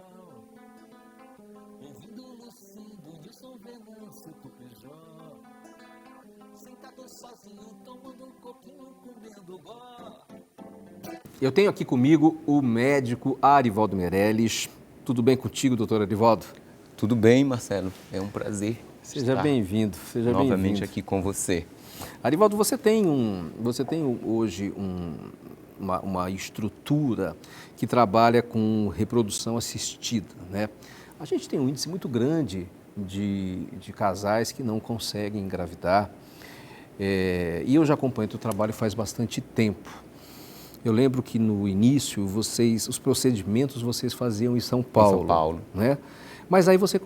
Natal, ouvindo Lucindo, Nilson Venâncio, Tupijó, sentado sozinho, tomando um coquinho, comendo gó. Eu tenho aqui comigo o médico Arivaldo Meirelles. Tudo bem contigo, doutor Arivaldo? Tudo bem, Marcelo. É um prazer Seja bem-vindo. Seja novamente bem-vindo aqui com você. Arivaldo, você tem hoje uma estrutura que trabalha com reprodução assistida, né? A gente tem um índice muito grande de casais que não conseguem engravidar, e eu já acompanho o teu trabalho faz bastante tempo. Eu lembro que no início os procedimentos vocês faziam em São Paulo. Em São Paulo. Né? Mas aí você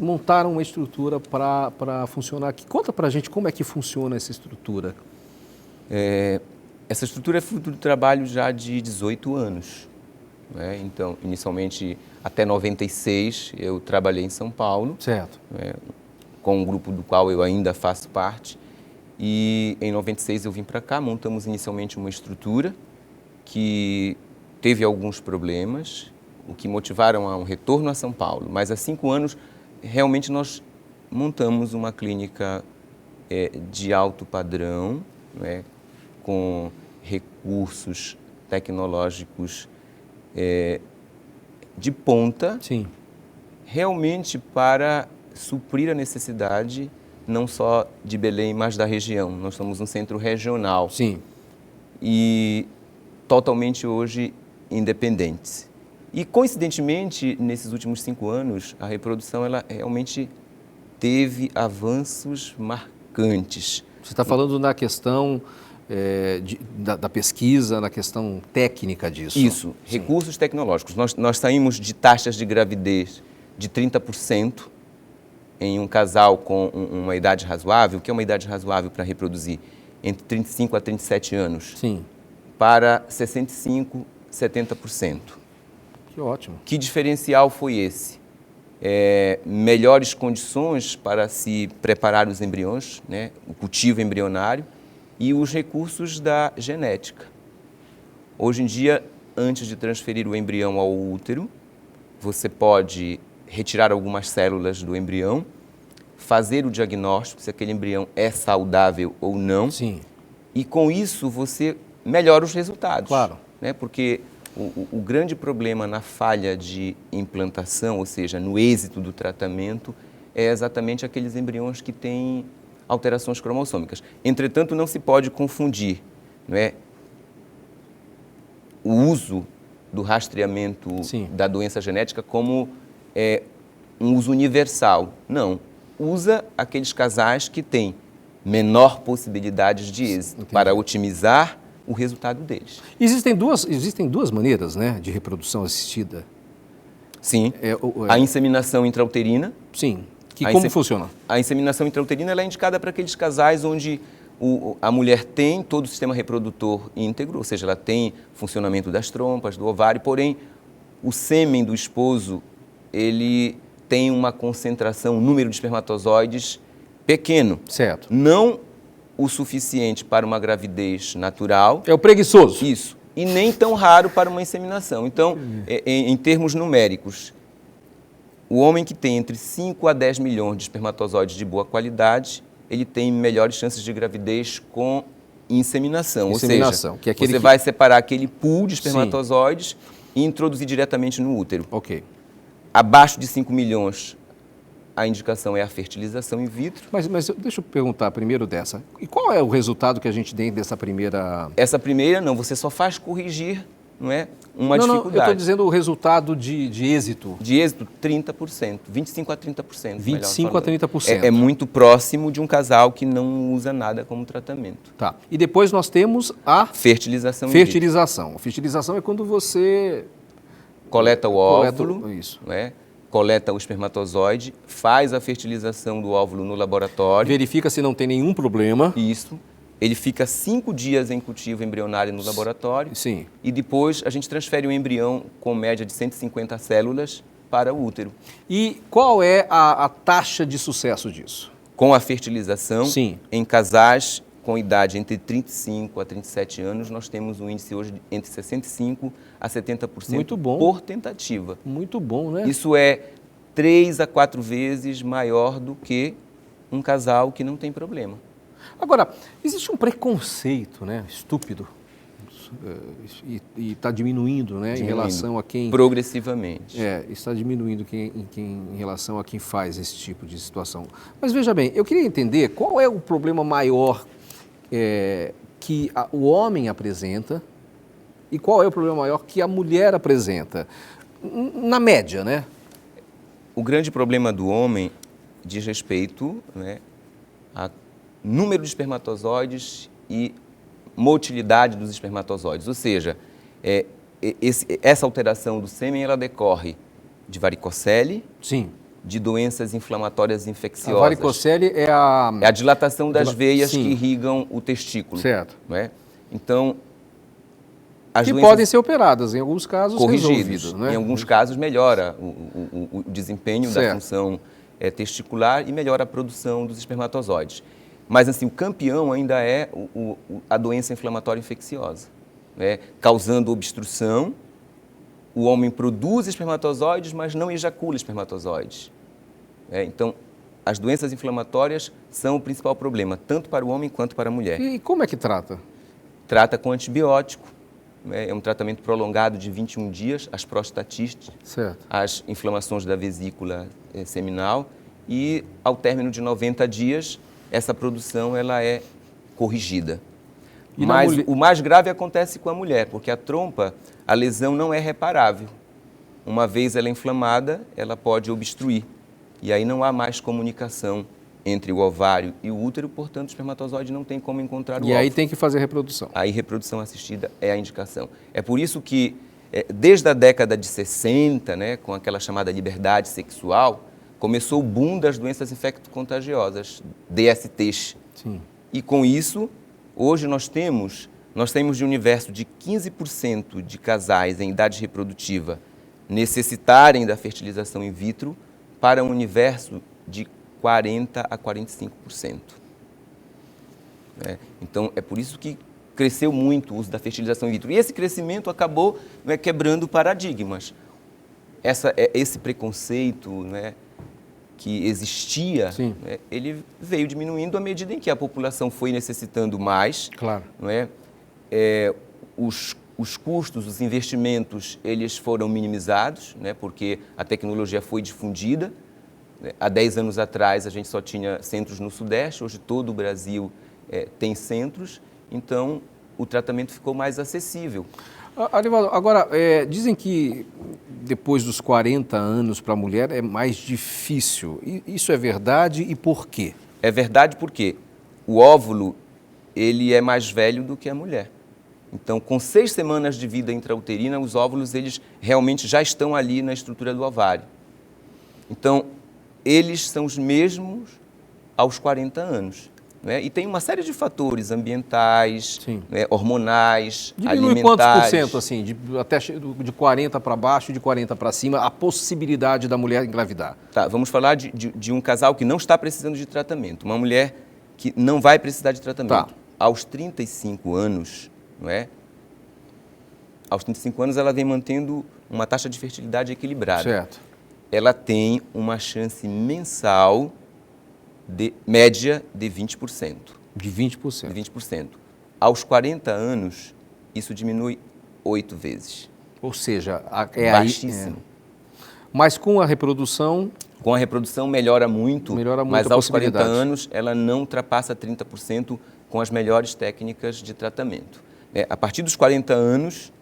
montaram uma estrutura para funcionar aqui. Conta para a gente como é que funciona essa estrutura. Essa estrutura é fruto do trabalho já de 18 anos. Né? Então, inicialmente, até 96, eu trabalhei em São Paulo. Certo. Com um grupo do qual eu ainda faço parte. E em 96 eu vim para cá, montamos inicialmente uma estrutura que teve alguns problemas, o que motivaram a um retorno a São Paulo. Mas há 5 anos, realmente nós montamos uma clínica de alto padrão, né, com recursos tecnológicos de ponta, Sim. realmente para suprir a necessidade não só de Belém, mas da região. Nós somos um centro regional. Sim. E totalmente hoje independentes. E, coincidentemente, nesses últimos 5 anos, a reprodução ela realmente teve avanços marcantes. Você está falando na questão da pesquisa, na questão técnica disso. Isso, Sim. Recursos tecnológicos. Nós saímos de taxas de gravidez de 30% em um casal com uma idade razoável. O que é uma idade razoável para reproduzir? Entre 35 a 37 anos. Sim. Para 65%, 70%. Que ótimo. Que diferencial foi esse? Melhores condições para se preparar os embriões, né? O cultivo embrionário e os recursos da genética. Hoje em dia, antes de transferir o embrião ao útero, você pode retirar algumas células do embrião, fazer o diagnóstico se aquele embrião é saudável ou não. Sim. E com isso você melhora os resultados. Claro. Né? Porque o grande problema na falha de implantação, ou seja, no êxito do tratamento, é exatamente aqueles embriões que têm alterações cromossômicas. Entretanto, não se pode confundir, não é, o uso do rastreamento da doença genética como um uso universal. Não. Usa aqueles casais que têm menor possibilidades de êxito. Entendi. Para otimizar o resultado deles. Existem duas maneiras, né, de reprodução assistida? Sim. A inseminação intrauterina. Sim. Como funciona? A inseminação intrauterina ela é indicada para aqueles casais onde a mulher tem todo o sistema reprodutor íntegro, ou seja, ela tem funcionamento das trompas, do ovário, porém o sêmen do esposo ele tem uma concentração, um número de espermatozoides pequeno. Certo. Não o suficiente para uma gravidez natural. É o preguiçoso. Isso. E nem tão raro para uma inseminação. Então, em termos numéricos, o homem que tem entre 5 a 10 milhões de espermatozoides de boa qualidade, ele tem melhores chances de gravidez com inseminação. Ou seja, que é aquele você vai separar aquele pool de espermatozoides e introduzir diretamente no útero. Ok. Abaixo de 5 milhões, a indicação é a fertilização in vitro. Mas deixa eu perguntar primeiro dessa. E qual é o resultado que a gente tem dessa primeira... Essa primeira, não, você só faz corrigir, não é, uma dificuldade. Não, eu estou dizendo o resultado de êxito. De êxito, 30%, 25% a 30%. 25% a 30%. É muito próximo de um casal que não usa nada como tratamento. Tá. E depois nós temos a... Fertilização. Fertilização. A fertilização é quando você... Coleta o óvulo. Isso. Não é? Coleta o espermatozoide, faz a fertilização do óvulo no laboratório. Verifica se não tem nenhum problema. Isso. Ele fica 5 dias em cultivo embrionário no laboratório. Sim. E depois a gente transfere o embrião com média de 150 células para o útero. E qual é a taxa de sucesso disso? Com a fertilização, Sim. Em casais com idade entre 35 a 37 anos, nós temos um índice hoje entre 65 a 70% Muito bom. por tentativa. Muito bom, né? Isso é 3 a 4 vezes maior do que um casal que não tem problema. Agora, existe um preconceito, né, estúpido, e está diminuindo, né, em relação a quem... Progressivamente. Está diminuindo em relação a quem faz esse tipo de situação. Mas veja bem, eu queria entender qual é o problema maior que o homem apresenta e qual é o problema maior que a mulher apresenta, na média, né? O grande problema do homem diz respeito, né, a número de espermatozoides e motilidade dos espermatozoides, ou seja, essa alteração do sêmen ela decorre de varicocele, sim, de doenças inflamatórias infecciosas. A varicocele é a dilatação das veias sim, que irrigam o testículo. Certo. Não é? Então, as que doenças podem ser operadas, em alguns casos resolvidas, né? Em alguns casos melhora o desempenho da função testicular e melhora a produção dos espermatozoides. Mas, assim, o campeão ainda é a doença inflamatória infecciosa, né? Causando obstrução, o homem produz espermatozoides, mas não ejacula espermatozoides. Então, as doenças inflamatórias são o principal problema, tanto para o homem quanto para a mulher. E como é que trata? Trata com antibiótico, é um tratamento prolongado de 21 dias, as prostatistes, certo, as inflamações da vesícula seminal e, ao término de 90 dias, essa produção ela é corrigida. Mas o mais grave acontece com a mulher, porque a trompa, a lesão não é reparável. Uma vez ela inflamada, ela pode obstruir. E aí não há mais comunicação entre o ovário e o útero, portanto o espermatozoide não tem como encontrar o óvulo. E aí tem que fazer reprodução. Aí reprodução assistida é a indicação. É por isso que, desde a década de 60, né, com aquela chamada liberdade sexual, começou o boom das doenças infecto-contagiosas, DSTs. Sim. E com isso, hoje nós temos de um universo de 15% de casais em idade reprodutiva necessitarem da fertilização in vitro para um universo de 40% a 45%. Então, é por isso que cresceu muito o uso da fertilização in vitro. E esse crescimento acabou quebrando paradigmas. Esse preconceito, né, que existia, né, ele veio diminuindo à medida em que a população foi necessitando mais. Claro. Não é? Os custos, os investimentos, eles foram minimizados, né, porque a tecnologia foi difundida. Há 10 anos atrás, a gente só tinha centros no Sudeste, hoje todo o Brasil tem centros, então o tratamento ficou mais acessível. Arivaldo, agora, dizem que depois dos 40 anos para a mulher é mais difícil. Isso é verdade e por quê? É verdade porque o óvulo ele é mais velho do que a mulher. Então, com 6 semanas de vida intrauterina, os óvulos eles realmente já estão ali na estrutura do ovário. Então, eles são os mesmos aos 40 anos. Né? E tem uma série de fatores ambientais, né, hormonais, diminui alimentares. Quantos por cento, assim, de 40 para baixo e de 40 para cima, a possibilidade da mulher engravidar? Tá, vamos falar de um casal que não está precisando de tratamento, uma mulher que não vai precisar de tratamento. Tá. Aos 35 anos, não é? Aos 35 anos ela vem mantendo uma taxa de fertilidade equilibrada. Certo. Ela tem uma chance mensal de média de 20%. De 20%. De 20%. Aos 40 anos, isso diminui 8 vezes. Ou seja, baixíssimo. Mas com a reprodução... Com a reprodução melhora muito, mas aos 40 anos ela não ultrapassa 30% com as melhores técnicas de tratamento. A partir dos 40 anos,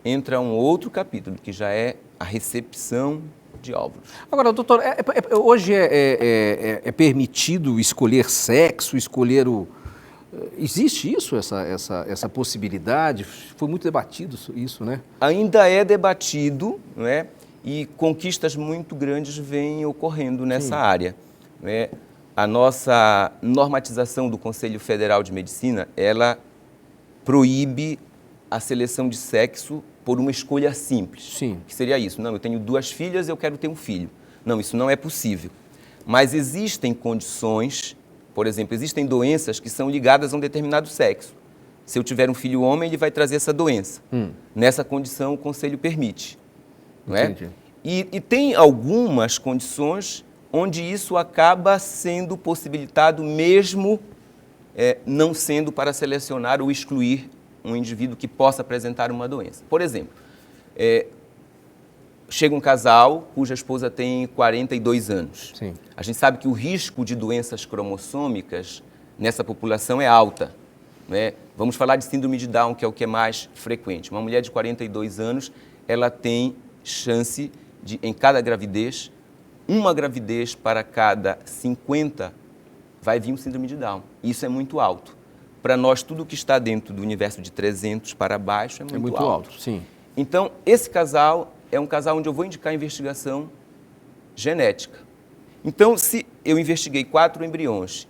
entra um outro capítulo, que já é a recepção de óvulos. Agora, doutor, hoje é permitido escolher sexo, escolher o... Existe isso, essa possibilidade? Foi muito debatido isso, né? Ainda é debatido, né? E conquistas muito grandes vêm ocorrendo nessa área. Né? A nossa normatização do Conselho Federal de Medicina, ela proíbe a seleção de sexo por uma escolha simples. Sim. Que seria isso, não, eu tenho 2 filhas, eu quero ter um filho. Não, isso não é possível. Mas existem condições, Por exemplo, existem doenças que são ligadas a um determinado sexo. Se eu tiver um filho homem, ele vai trazer essa doença. Nessa condição, o conselho permite. Não é? E tem algumas condições onde isso acaba sendo possibilitado mesmo não sendo para selecionar ou excluir um indivíduo que possa apresentar uma doença. Por exemplo, chega um casal cuja esposa tem 42 anos. Sim. A gente sabe que o risco de doenças cromossômicas nessa população é alta. Né? Vamos falar de síndrome de Down, que é o que é mais frequente. Uma mulher de 42 anos, ela tem chance de, em cada gravidez, uma gravidez para cada 50, vai vir um síndrome de Down. Isso é muito alto. Para nós, tudo que está dentro do universo de 300 para baixo é muito alto. Sim. Então, esse casal é um casal onde eu vou indicar investigação genética. Então, se eu investiguei 4 embriões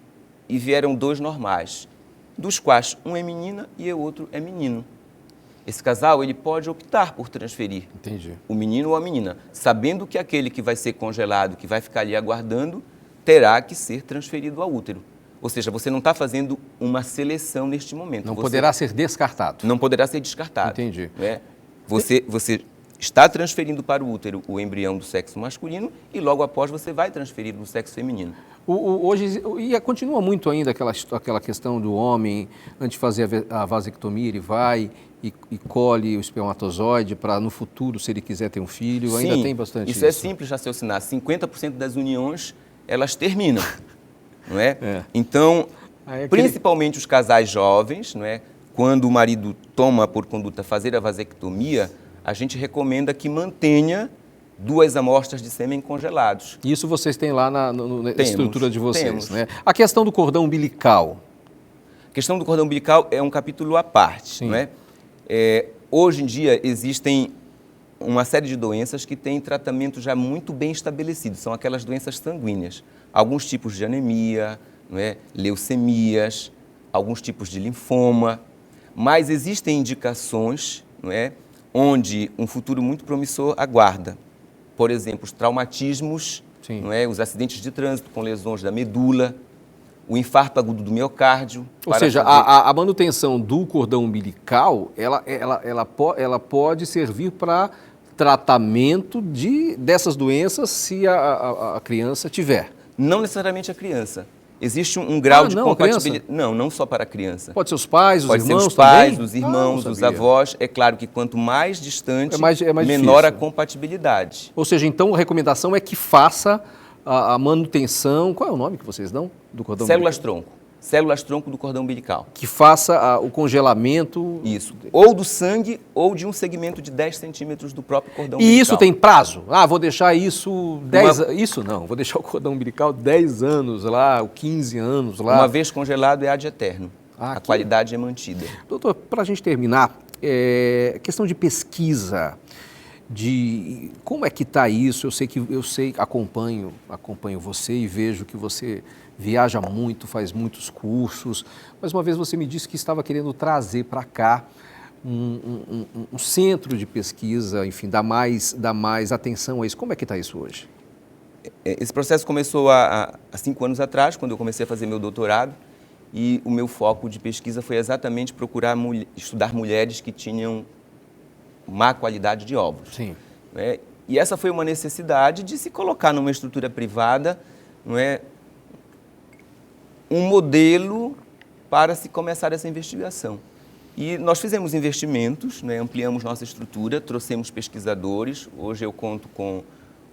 e vieram 2 normais, dos quais um é menina e o outro é menino, esse casal ele pode optar por transferir o menino ou a menina, sabendo que aquele que vai ser congelado, que vai ficar ali aguardando, terá que ser transferido ao útero. Ou seja, você não está fazendo uma seleção neste momento. Não poderá ser descartado. Não poderá ser descartado. Entendi. Né? Você está transferindo para o útero o embrião do sexo masculino e logo após você vai transferir do sexo feminino. Hoje, continua muito ainda aquela questão do homem, antes de fazer a vasectomia, ele vai e colhe o espermatozoide para, no futuro, se ele quiser ter um filho. Sim, ainda tem bastante isso. Isso é simples de raciocinar. 50% das uniões, elas terminam. Não é? Então, principalmente os casais jovens, não é? Quando o marido toma por conduta fazer a vasectomia, a gente recomenda que mantenha 2 amostras de sêmen congelados. Isso vocês têm lá na estrutura de vocês, temos. Né? A questão do cordão umbilical. A questão do cordão umbilical é um capítulo à parte. Não é? Hoje em dia existem uma série de doenças que têm tratamento já muito bem estabelecido. São aquelas doenças sanguíneas. Alguns tipos de anemia, não é? Leucemias, alguns tipos de linfoma. Mas existem indicações, não é? Onde um futuro muito promissor aguarda. Por exemplo, os traumatismos, não é? Os acidentes de trânsito com lesões da medula, o infarto agudo do miocárdio. Ou seja, a manutenção do cordão umbilical, ela pode servir para tratamento dessas doenças se a criança tiver. Não necessariamente a criança. Existe um grau de compatibilidade. Não só para a criança. Pode ser os pais, os irmãos também? Pode ser os pais, os irmãos, os avós. É claro que quanto mais distante, menor a compatibilidade. Ou seja, então a recomendação é que faça a manutenção, qual é o nome que vocês dão do cordão umbilical? Células-tronco. Células-tronco do cordão umbilical. Que faça o congelamento... Isso. Ou do sangue ou de um segmento de 10 centímetros do próprio cordão umbilical. E isso tem prazo? Vou deixar isso 10 anos. Isso não, vou deixar o cordão umbilical 10 anos lá, 15 anos lá. Uma vez congelado é ad eterno. A qualidade é mantida. Doutor, para a gente terminar, questão de pesquisa, de como é que está isso? Eu sei, acompanho você e vejo que você viaja muito, faz muitos cursos, mas uma vez você me disse que estava querendo trazer para cá um centro de pesquisa, enfim, dar mais atenção a isso. Como é que está isso hoje? Esse processo começou há 5 anos atrás, quando eu comecei a fazer meu doutorado, e o meu foco de pesquisa foi exatamente procurar estudar mulheres que tinham má qualidade de óvulos. Sim. Né? E essa foi uma necessidade de se colocar numa estrutura privada, não é, um modelo para se começar essa investigação. E nós fizemos investimentos, né, ampliamos nossa estrutura, trouxemos pesquisadores. Hoje eu conto com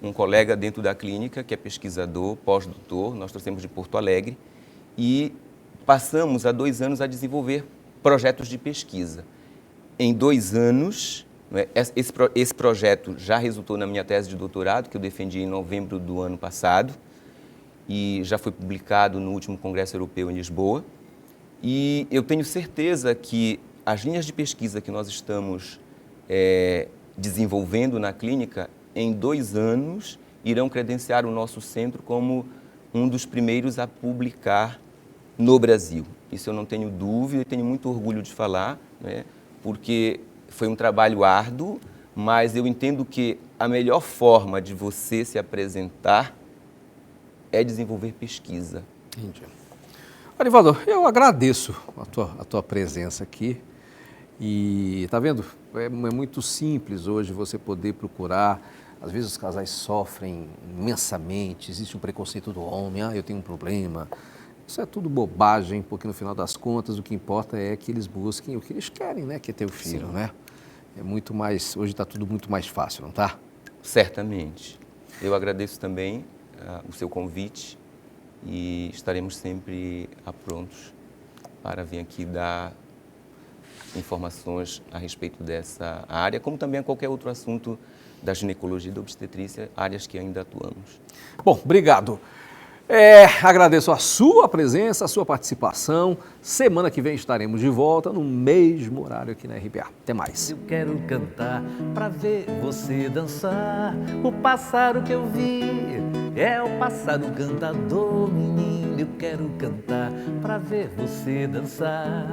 um colega dentro da clínica que é pesquisador, pós-doutor, nós trouxemos de Porto Alegre e passamos há 2 anos a desenvolver projetos de pesquisa. Em 2 anos, né, esse projeto já resultou na minha tese de doutorado, que eu defendi em novembro do ano passado, e já foi publicado no último Congresso Europeu em Lisboa. E eu tenho certeza que as linhas de pesquisa que nós estamos desenvolvendo na clínica, em 2 anos, irão credenciar o nosso centro como um dos primeiros a publicar no Brasil. Isso eu não tenho dúvida e tenho muito orgulho de falar, né, porque foi um trabalho árduo, mas eu entendo que a melhor forma de você se apresentar é desenvolver pesquisa. Entendi. Arivaldo, eu agradeço a tua presença aqui e tá vendo? É muito simples hoje você poder procurar. Às vezes os casais sofrem imensamente, existe um preconceito do homem, eu tenho um problema. Isso é tudo bobagem, porque no final das contas o que importa é que eles busquem o que eles querem, né? Que é ter o filho, né? É muito mais, hoje está tudo muito mais fácil, não tá? Certamente. Eu agradeço também o seu convite e estaremos sempre prontos para vir aqui dar informações a respeito dessa área, como também a qualquer outro assunto da ginecologia e da obstetrícia, áreas que ainda atuamos. Bom, obrigado. Agradeço a sua presença, a sua participação. Semana que vem estaremos de volta no mesmo horário aqui na RBA. Até mais. Eu quero cantar pra ver você dançar. O pássaro que eu vi é o pássaro cantador, menino. Eu quero cantar pra ver você dançar.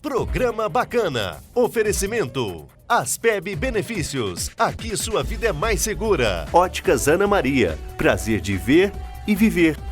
Programa Bacana. Oferecimento. Aspeb Benefícios. Aqui sua vida é mais segura. Óticas Ana Maria. Prazer de ver e viver.